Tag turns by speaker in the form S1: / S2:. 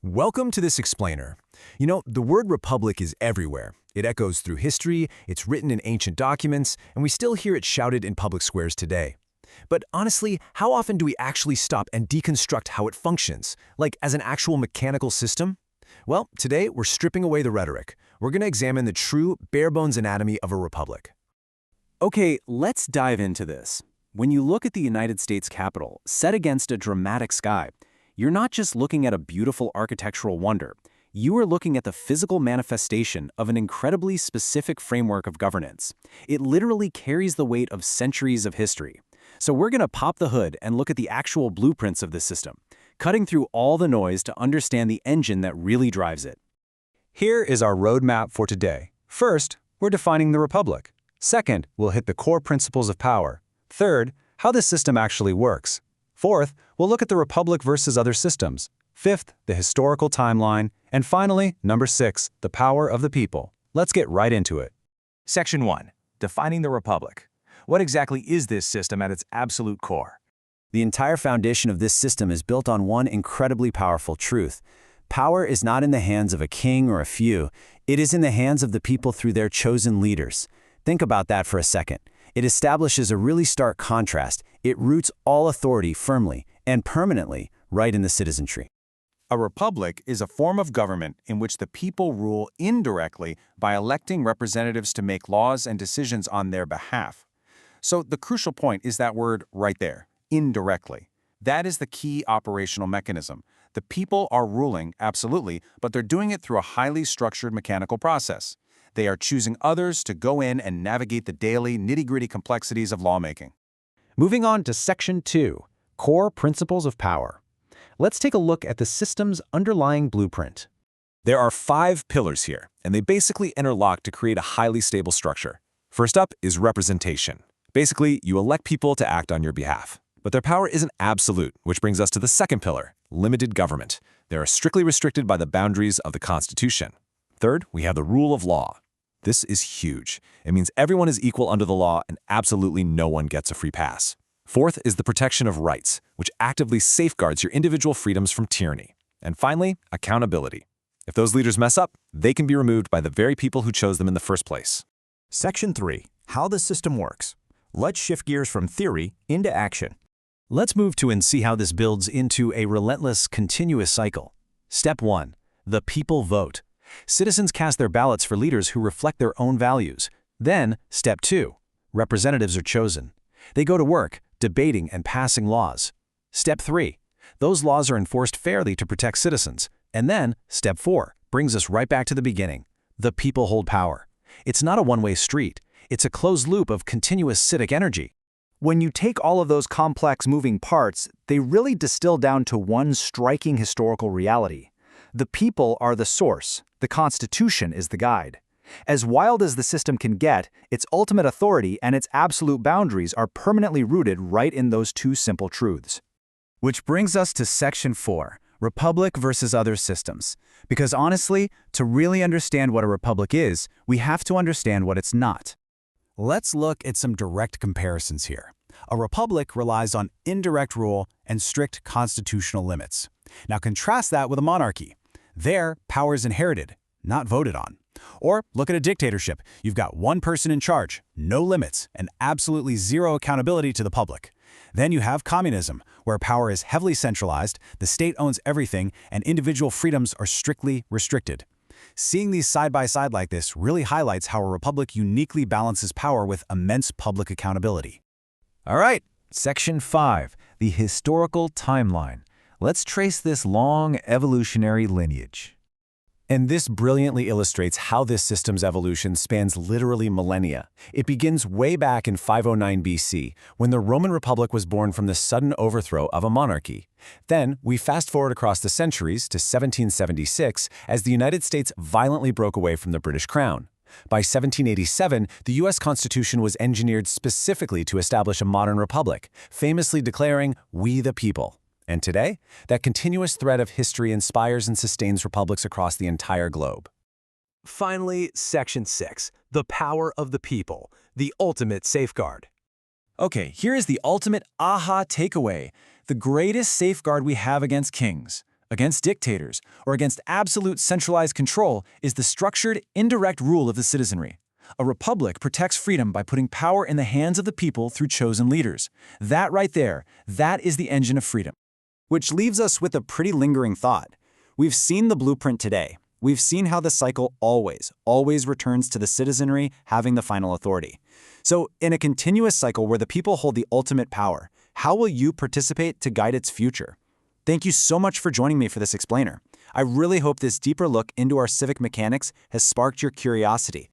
S1: Welcome to this explainer. The word republic is everywhere. It echoes through history, it's written in ancient documents, and we still hear it shouted in public squares today. But honestly, how often do we actually stop and deconstruct how it functions, like as an actual mechanical system? Well, today we're stripping away the rhetoric. We're going to examine the true, bare-bones anatomy of a republic.
S2: Okay, let's dive into this. When you look at the United States Capitol set against a dramatic sky, you're not just looking at a beautiful architectural wonder. You are looking at the physical manifestation of an incredibly specific framework of governance. It literally carries the weight of centuries of history. So we're going to pop the hood and look at the actual blueprints of this system, cutting through all the noise to understand the engine that really drives it.
S3: Here is our roadmap for today. First, we're defining the republic. Second, we'll hit the core principles of power. Third, how this system actually works. Fourth, we'll look at the republic versus other systems. Fifth, the historical timeline. And finally, number 6, the power of the people. Let's get right into it.
S4: Section 1. Defining the republic. What exactly is this system at its absolute core?
S2: The entire foundation of this system is built on one incredibly powerful truth. Power is not in the hands of a king or a few. It is in the hands of the people through their chosen leaders. Think about that for a second. It establishes a really stark contrast. It roots all authority firmly and permanently right in the citizenry.
S4: A republic is a form of government in which the people rule indirectly by electing representatives to make laws and decisions on their behalf. So the crucial point is that word right there, indirectly. That is the key operational mechanism. The people are ruling, absolutely, but they're doing it through a highly structured mechanical process. They are choosing others to go in and navigate the daily, nitty-gritty complexities of lawmaking.
S3: Moving on to Section 2, Core Principles of Power. Let's take a look at the system's underlying blueprint.
S5: There are 5 pillars here, and they basically interlock to create a highly stable structure. First up is representation. Basically, you elect people to act on your behalf. But their power isn't absolute, which brings us to the second pillar, limited government. They are strictly restricted by the boundaries of the Constitution. Third, we have the rule of law. This is huge. It means everyone is equal under the law and absolutely no one gets a free pass. Fourth is the protection of rights, which actively safeguards your individual freedoms from tyranny. And finally, accountability. If those leaders mess up, they can be removed by the very people who chose them in the first place.
S6: Section 3. How the system works. Let's shift gears from theory into action.
S2: Let's move to and see how this builds into a relentless, continuous cycle. Step 1. The people vote. Citizens cast their ballots for leaders who reflect their own values. Then, Step 2. Representatives are chosen. They go to work, debating and passing laws. Step 3. Those laws are enforced fairly to protect citizens. And then, Step 4 brings us right back to the beginning. The people hold power. It's not a one-way street. It's a closed loop of continuous civic energy.
S6: When you take all of those complex moving parts, they really distill down to one striking historical reality. The people are the source. The Constitution is the guide. As wild as the system can get, its ultimate authority and its absolute boundaries are permanently rooted right in those two simple truths.
S2: Which brings us to Section 4, Republic versus other systems. Because honestly, to really understand what a republic is, we have to understand what it's not. Let's look at some direct comparisons here. A republic relies on indirect rule and strict constitutional limits. Now contrast that with a monarchy. There, power is inherited, not voted on. Or look at a dictatorship. You've got one person in charge, no limits, and absolutely zero accountability to the public. Then you have communism, where power is heavily centralized, the state owns everything, and individual freedoms are strictly restricted. Seeing these side by side like this really highlights how a republic uniquely balances power with immense public accountability.
S1: All right, Section 5, the historical timeline. Let's trace this long evolutionary lineage. And this brilliantly illustrates how this system's evolution spans literally millennia. It begins way back in 509 BC, when the Roman Republic was born from the sudden overthrow of a monarchy. Then, we fast forward across the centuries to 1776, as the United States violently broke away from the British Crown. By 1787, the U.S. Constitution was engineered specifically to establish a modern republic, famously declaring, "We the people." And today, that continuous thread of history inspires and sustains republics across the entire globe.
S7: Finally, Section 6, the power of the people, the ultimate safeguard.
S4: Okay, here is the ultimate aha takeaway, the greatest safeguard we have against kings.
S1: against dictators, or against absolute centralized control is the structured, indirect rule of the citizenry. A republic protects freedom by putting power in the hands of the people through chosen leaders. That right there, that is the engine of freedom.
S2: Which leaves us with a pretty lingering thought. We've seen the blueprint today. We've seen how the cycle always returns to the citizenry having the final authority. So, in a continuous cycle where the people hold the ultimate power, how will you participate to guide its future? Thank you so much for joining me for this explainer. I really hope this deeper look into our civic mechanics has sparked your curiosity